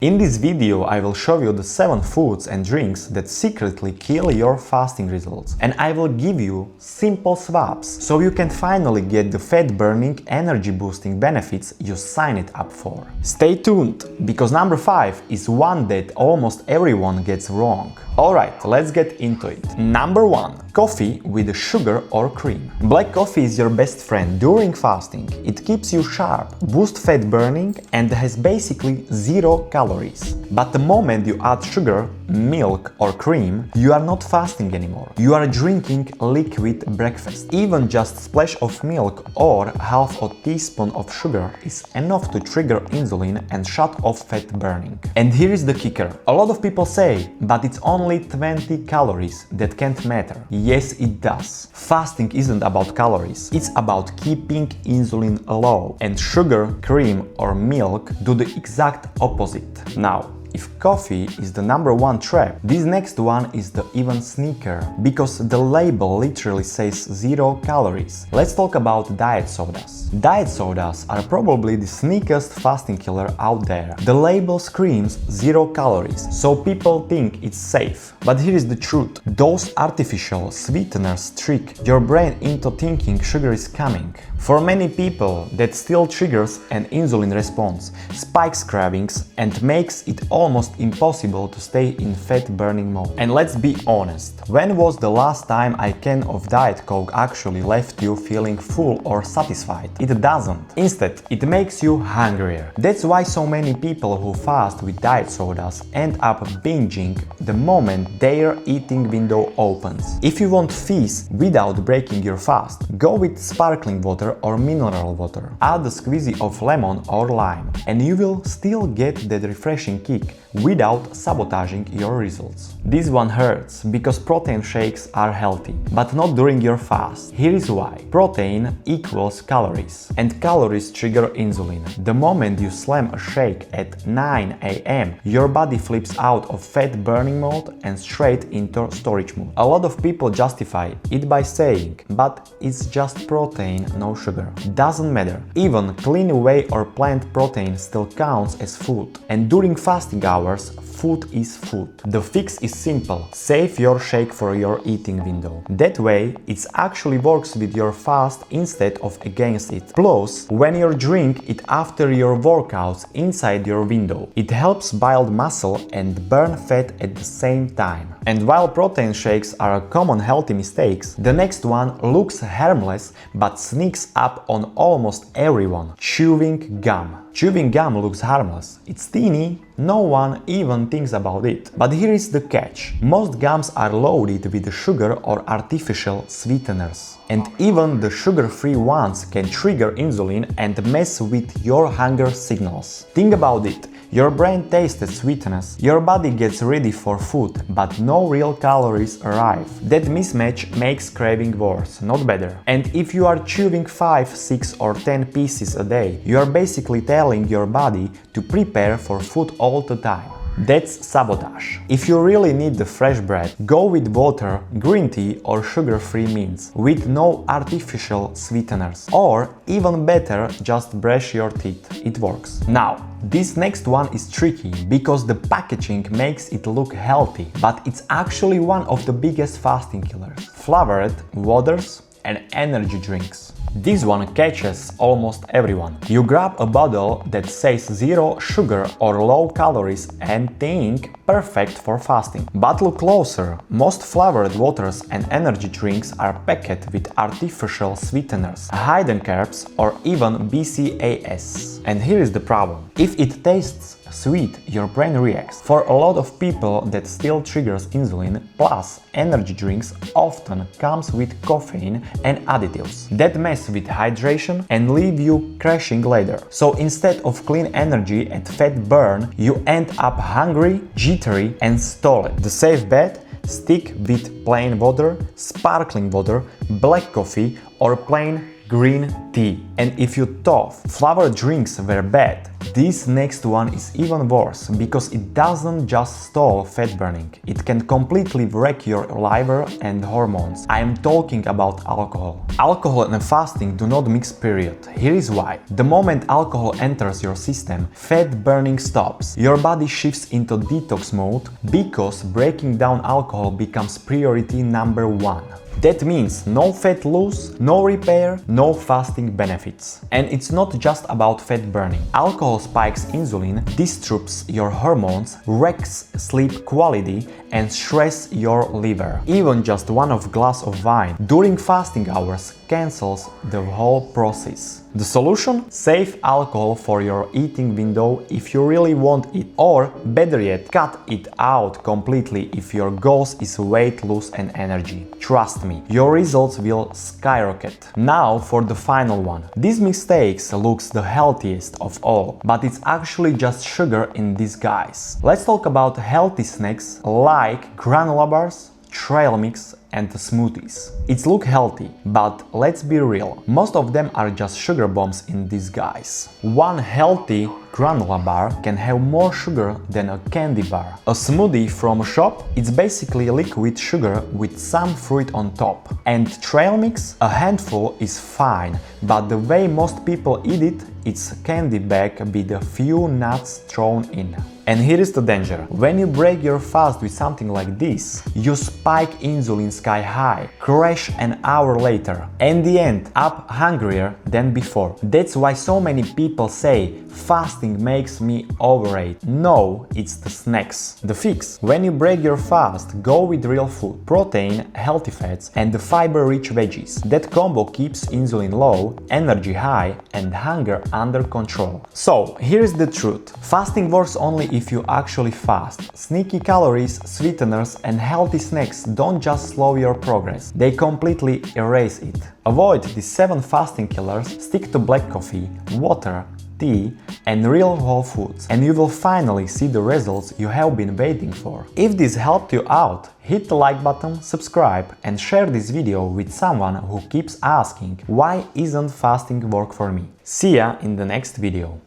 In this video I will show you the 7 foods and drinks that secretly kill your fasting results, and I will give you simple swaps so you can finally get the fat burning, energy boosting benefits you signed up for. Stay tuned, because number 5 is one that almost everyone gets wrong. Alright, let's get into it. Number 1. Coffee with sugar or cream. Black coffee is your best friend during fasting. It keeps you sharp, boosts fat burning and has basically zero calories. But the moment you add sugar, milk or cream, you are not fasting anymore. You are drinking liquid breakfast. Even just a splash of milk or half a teaspoon of sugar is enough to trigger insulin and shut off fat burning. And here is the kicker. A lot of people say, but it's only 20 calories, that can't matter. Yes, it does. Fasting isn't about calories, it's about keeping insulin low. And sugar, cream or milk do the exact opposite. Now, if coffee is the number 1 trap, this next one is the even sneaker, because the label literally says 0 calories. Let's talk about diet sodas. Diet sodas are probably the sneakiest fasting killer out there. The label screams 0 calories, so people think it's safe. But here is the truth. Those artificial sweeteners trick your brain into thinking sugar is coming. For many people, that still triggers an insulin response, spikes cravings and makes it almost impossible to stay in fat burning mode. And let's be honest, when was the last time a can of Diet Coke actually left you feeling full or satisfied? It doesn't. Instead, it makes you hungrier. That's why so many people who fast with diet sodas end up binging the moment their eating window opens. If you want feast without breaking your fast, go with sparkling water or mineral water. Add a squeeze of lemon or lime, and you will still get that refreshing kick without sabotaging your results. This one hurts, because protein shakes are healthy, but not during your fast. Here is why. Protein equals calories, and calories trigger insulin. The moment you slam a shake at 9 a.m., your body flips out of fat burning mode and straight into storage mode. A lot of people justify it by saying, but it's just protein, no sugar. Doesn't matter. Even clean whey or plant protein still counts as food. And during fasting hours, food is food. The fix is simple. Save your shake for your eating window. That way, it actually works with your fast instead of against it. Plus, when you drink it after your workouts inside your window, it helps build muscle and burn fat at the same time. And while protein shakes are a common healthy mistakes, the next one looks harmless but sneaks up on almost everyone. Chewing gum. Chewing gum looks harmless. It's teeny, no one even thinks about it. But here is the catch. Most gums are loaded with sugar or artificial sweeteners. And even the sugar-free ones can trigger insulin and mess with your hunger signals. Think about it. Your brain tastes sweetness, your body gets ready for food, but no real calories arrive. That mismatch makes craving worse, not better. And if you are chewing 5, 6 or 10 pieces a day, you are basically telling your body to prepare for food all the time. That's sabotage. If you really need the fresh bread, go with water, green tea or sugar-free mints with no artificial sweeteners. Or even better, just brush your teeth. It works. Now, this next one is tricky because the packaging makes it look healthy, but it's actually one of the biggest fasting killers. Flavored waters and energy drinks. This one catches almost everyone. You grab a bottle that says 0 sugar or low calories and think perfect for fasting. But look closer. Most flavored waters and energy drinks are packed with artificial sweeteners, hidden carbs or even BCAAs. And here is the problem. If it tastes sweet, your brain reacts. For a lot of people, that still triggers insulin, plus energy drinks often comes with caffeine and additives that mess with hydration and leave you crashing later. So instead of clean energy and fat burn, you end up hungry, jittery and stalled. The safe bet? Stick with plain water, sparkling water, black coffee or plain green tea. And if you thought flavored drinks were bad, this next one is even worse because it doesn't just stall fat burning, it can completely wreck your liver and hormones. I am talking about alcohol. Alcohol and fasting do not mix, period. Here is why. The moment alcohol enters your system, fat burning stops. Your body shifts into detox mode because breaking down alcohol becomes priority number one. That means no fat loss, no repair, no fasting benefits. And it's not just about fat burning. Alcohol spikes insulin, disrupts your hormones, wrecks sleep quality, and stress your liver. Even just one glass of wine during fasting hours cancels the whole process. The solution? Save alcohol for your eating window if you really want it, or better yet, cut it out completely if your goal is weight loss and energy. Trust me, your results will skyrocket. Now for the final one. This mistake looks the healthiest of all, but it's actually just sugar in disguise. Let's talk about healthy snacks like granola bars, trail mix, and smoothies. It looks healthy, but let's be real, most of them are just sugar bombs in disguise. One healthy granola bar can have more sugar than a candy bar. A smoothie from a shop, it's basically liquid sugar with some fruit on top. And trail mix, a handful is fine, but the way most people eat it, it's candy bag with a few nuts thrown in. And here is the danger. When you break your fast with something like this, you spike insulin sky high, crash an hour later, and the end up hungrier than before. That's why so many people say fasting makes me overeat. No, it's the snacks. The fix: when you break your fast, go with real food, protein, healthy fats, and the fiber-rich veggies. That combo keeps insulin low, energy high, and hunger under control. So here's the truth. Fasting works only if you actually fast. Sneaky calories, sweeteners, and healthy snacks don't just slow your progress, they completely erase it. Avoid the 7 fasting killers, stick to black coffee, water, tea, and real whole foods, and you will finally see the results you have been waiting for. If this helped you out, hit the like button, subscribe, and share this video with someone who keeps asking, why isn't fasting work for me? See ya in the next video.